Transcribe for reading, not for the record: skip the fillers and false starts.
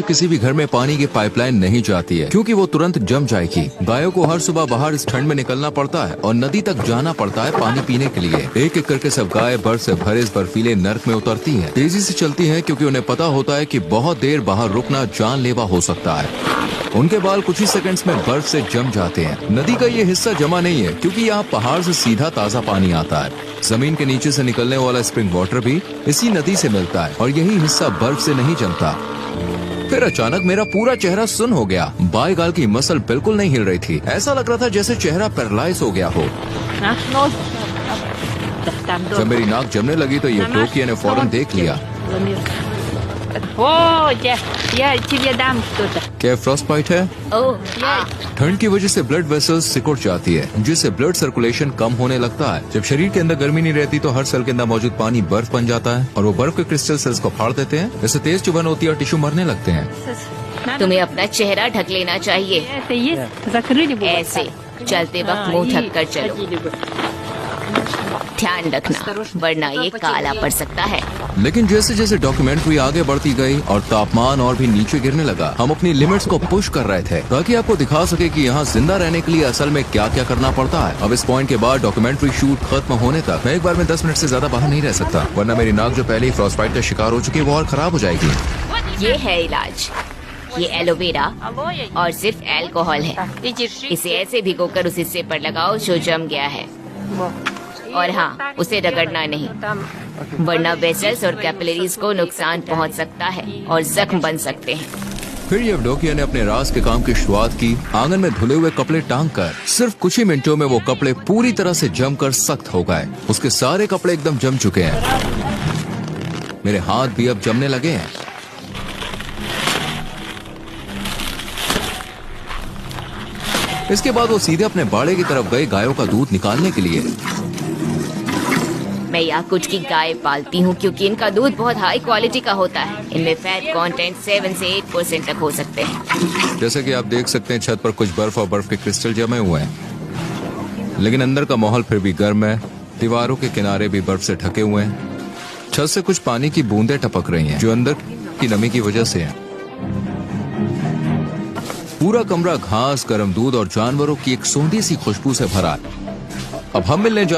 किसी भी घर में पानी की पाइपलाइन नहीं जाती है क्योंकि वो तुरंत जम जाएगी। गायों को हर सुबह बाहर इस ठंड में निकलना पड़ता है और नदी तक जाना पड़ता है पानी पीने के लिए। एक एक करके सब गाय बर्फ से भरे इस बर्फीले नर्क में उतरती हैं। तेजी से चलती हैं क्योंकि उन्हें पता होता है कि बहुत देर बाहर रुकना जानलेवा हो सकता है। उनके बाल कुछ ही सेकंड्स में बर्फ से जम जाते हैं। नदी का ये हिस्सा जमा नहीं है क्योंकि यहाँ पहाड़ से सीधा ताज़ा पानी आता है। जमीन के नीचे से निकलने वाला स्प्रिंग वाटर भी इसी नदी से मिलता है और यही हिस्सा बर्फ से नहीं जमता। फिर अचानक मेरा पूरा चेहरा सुन्न हो गया। बाएं गाल की मसल बिल्कुल नहीं हिल रही थी। ऐसा लग रहा था जैसे चेहरा पैरालाइज हो गया हो। जब मेरी नाक जमने लगी तो ये टोकियो ने फौरन देख लिया। क्या फ्रॉस्ट बाइट है? ठंड की वजह से ब्लड वेसल्स सिकुड़ जाती है जिससे ब्लड सर्कुलेशन कम होने लगता है। जब शरीर के अंदर गर्मी नहीं रहती तो हर सेल के अंदर मौजूद पानी बर्फ बन जाता है और वो बर्फ के क्रिस्टल सेल्स को फाड़ देते हैं। इससे तेज चुभन होती है और टिश्यू मरने लगते हैं। तुम्हें अपना चेहरा ढक लेना चाहिए। ऐसे चलते वक्त मुंह ढक कर चलो। ध्यान रखना वरना ये काला पड़ सकता है। लेकिन जैसे जैसे डॉक्यूमेंट्री आगे बढ़ती गई और तापमान और भी नीचे गिरने लगा, हम अपनी लिमिट्स को पुश कर रहे थे ताकि आपको दिखा सके कि यहाँ जिंदा रहने के लिए असल में क्या क्या करना पड़ता है। अब इस पॉइंट के बाद डॉक्यूमेंट्री शूट खत्म होने तक मैं एक बार में 10 मिनट से ज्यादा बाहर नहीं रह सकता, वरना मेरी नाक जो पहले ही फ्रॉस्टबाइट का शिकार हो चुकी है वो और खराब हो जाएगी। ये है इलाज। ये एलोवेरा और सिर्फ अल्कोहल है। इसे ऐसे भिगोकर उस हिस्से पर लगाओ जो जम गया है और हाँ, उसे रगड़ना नहीं वरना वेसल्स और कैपिलरीज को नुकसान पहुंच सकता है और जख्म बन सकते हैं। फिर येवडोकिया ने अपने राज के काम की शुरुआत की। आंगन में धुले हुए कपड़े टांग कर सिर्फ कुछ ही मिनटों में वो कपड़े पूरी तरह से जमकर सख्त हो गए। उसके सारे कपड़े एकदम जम चुके हैं। मेरे हाथ भी अब जमने लगे हैं। इसके बाद वो सीधे अपने बाड़े की तरफ गए गायों का दूध निकालने के लिए। मैं याकुट की गाय पालती हूँ क्योंकि इनका दूध बहुत हाई क्वालिटी का होता है। इनमें फैट कंटेंट 7 से 8% तक हो सकते हैं। जैसे कि आप देख सकते हैं छत पर कुछ बर्फ और बर्फ के क्रिस्टल जमे हुए हैं, लेकिन अंदर का माहौल फिर भी गर्म है। दीवारों के किनारे भी बर्फ से ढके हुए हैं। छत से कुछ पानी की बूंदें टपक रही हैं जो अंदर की नमी की वजह से है। पूरा कमरा घास, गर्म दूध और जानवरों की एक सोंधी सी खुशबू से भरा है। अब हम मिलने जा